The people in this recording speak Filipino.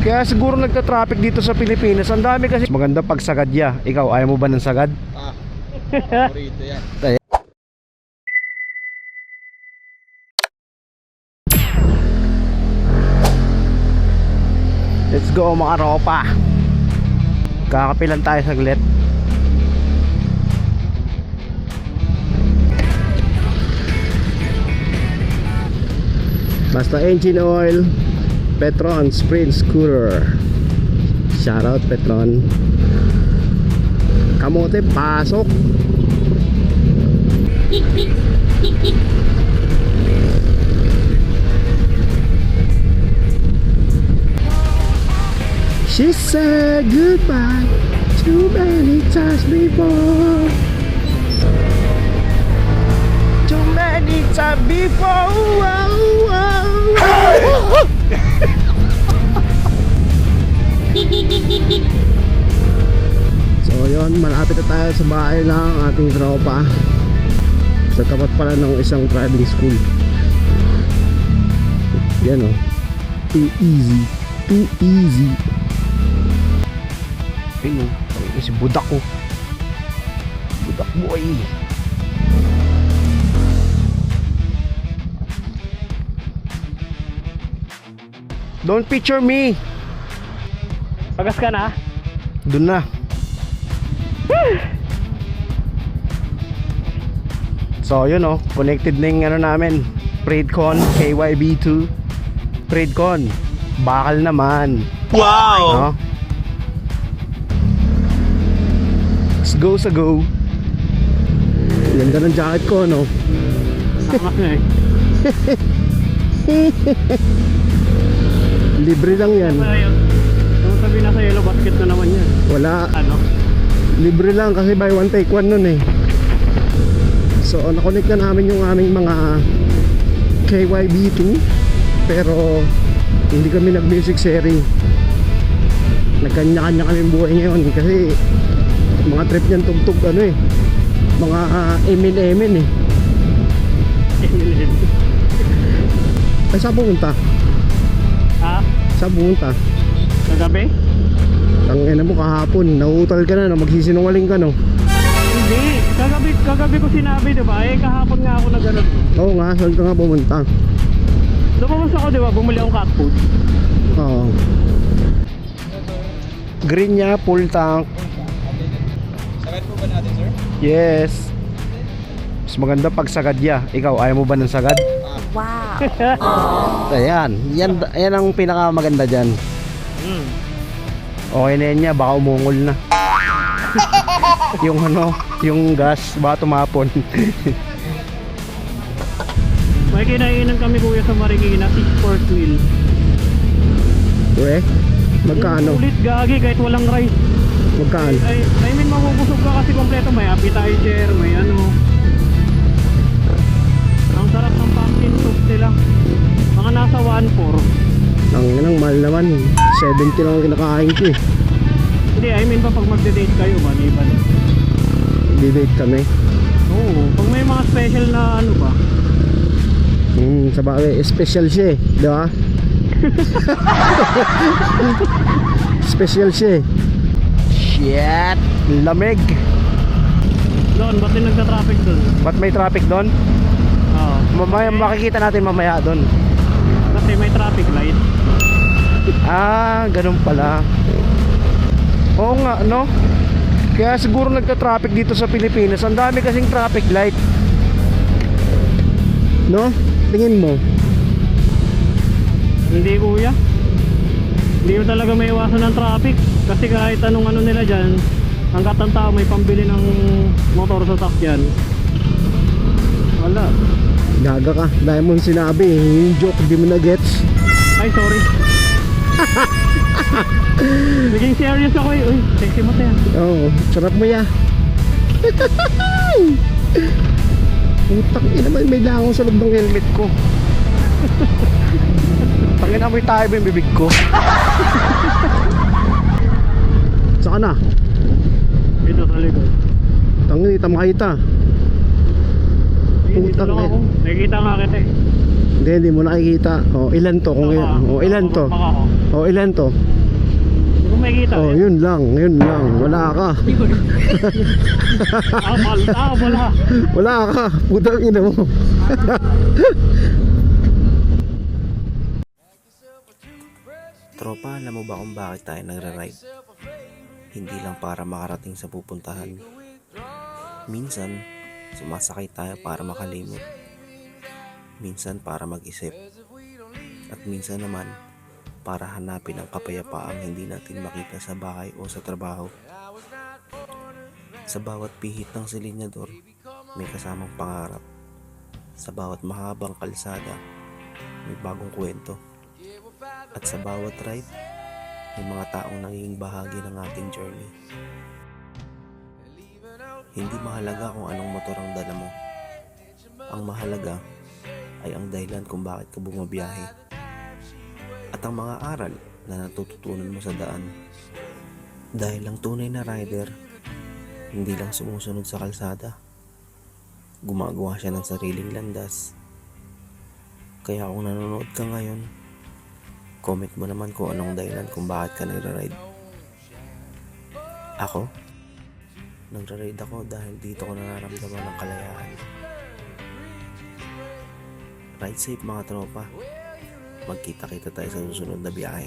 Kaya siguro nagka-traffic dito sa Pilipinas. Ang dami kasi. Maganda pag sagad ya. Ikaw, ayaw mo ba ng sagad? Paborito yan. Let's go mga ropa. Kakapilan tayo saglit. Basta engine oil, Petron Sprint Scooter. Shoutout Petron. Kamote pasok. She said goodbye too many times before. Too many times before. So yun, malapit na tayo sa bahay ng ating tropa. Sa tapat pala ng isang driving school. Yan o. Too easy. Too easy. Ayun o, si Budak ko. Budak boy. Don't picture me. Pagas ka na? Dun na. So yun o, connected na yung ano namin, Predcon KYB2. Predcon, bakal naman. Wow! No? Let's go sa go. Ganda ng jacket ko, no? Angas na eh. Libre lang yan. Ayun. Kung sabi na sa yellow basket na naman yan. Wala. Ano? Libre lang kasi buy one take one nun eh. So nakonect na namin yung aming mga KYB2. Pero hindi kami nag music sharing. Nagkanya-kanya kami buhay ngayon. Kasi mga trip niyan tugtog ano eh, mga emin-emin eh. Ay saan pumunta? Ha? Saan pumunta? Kagabi? Tangina mo kahapon, nauutal ka na, magsisinungaling ka no? Hindi. Kagabi ko sinabi diba? Eh kahapon nga ako na gano'n. Oo nga, saan ka nga pumunta? Lumabas ako diba? Bumili akong cat food. Oo. Green niya, full tank. Sakit po ba natin, sir? Yes. Mas maganda pag sagad ya. Ikaw, ayaw mo ba ng sagad? Ayan, yan ang pinakamaganda dyan. Okay na yan niya, baka umungol na. Yung ano, yung gas, baka tumapon. May kinainan kami kuya sa Marikina, 6-quart meal. We, magkano? Ulit gagi kahit walang rice. Magkano? I mean mabubusog ka kasi kompleto. May appetizer, may ano. Ang sarap ng pumpkin soup nila. Mga nasa 1.4. Ang nang mahal naman, 70 lang ang kinakain ko eh. Hindi, I mean pa pag magde-date kayo ba, iba na. Di-date kami. Oo, pag may mga special na ano ba. Sa bagay, special siya eh, di ba? Special siya eh. Shit, lamig. Doon, ba't din nagka-traffic doon? Ba't may traffic doon? Oo. Mamaya, makikita natin mamaya doon. Kasi may traffic light. Ah, ganun pala. Oo nga, no? Kaya siguro nagka-traffic dito sa Pilipinas. Ang dami kasing traffic light. No? Tingin mo. Hindi kuya. Hindi mo talaga may iwasan ng traffic. Kasi kahit anong ano nila dyan, hanggat ang tao may pambili ng motor sa sakyan. Wala. Gaga ka. Dahil mo sinabi, yung joke, di mo na gets. Ay, sorry. Naging serious ako eh. Uy, sexy mo tayo. Oo, sarap mo ya. Putang ina naman, may langaw sa loob ng helmet ko. Tangina mo tayo ba yung bibig ko? Saka na? Dito sa likod. Tangina, tama kita. Dito Putang lang ina. ako. Nakikita nga kita eh. Hindi mo nakikita. O, ilan to? Kung ilan to? O, ilan to? Hindi ko makikita. Oh, yun lang. Wala ka. Wala. Wala ka. Putang ina mo. Tropa, alam mo ba kung bakit tayo nagra-ride? Hindi lang para makarating sa pupuntahan. Minsan, sumasakay tayo para makalimot. Minsan para mag-isip. At minsan naman, para hanapin ang kapayapaang hindi natin makita sa bahay o sa trabaho. Sa bawat pihit ng silinyador, may kasamang pangarap. Sa bawat mahabang kalsada, may bagong kwento. At sa bawat ride, may mga taong naging bahagi ng ating journey. Hindi mahalaga kung anong motor ang dala mo. Ang mahalaga ay ang dahilan kung bakit ka bumabiyahe. At ang mga aral na natututunan mo sa daan. Dahil ang tunay na rider, hindi lang sumusunod sa kalsada. Gumagawa siya ng sariling landas. Kaya kung nanonood ka ngayon, comment mo naman kung anong dahilan kung bakit ka nagra-ride. Ako? Nagra-ride ako dahil dito ko nararamdaman ng kalayahan. Ride safe mga tropa. Magkita-kita tayo sa susunod na biyahe.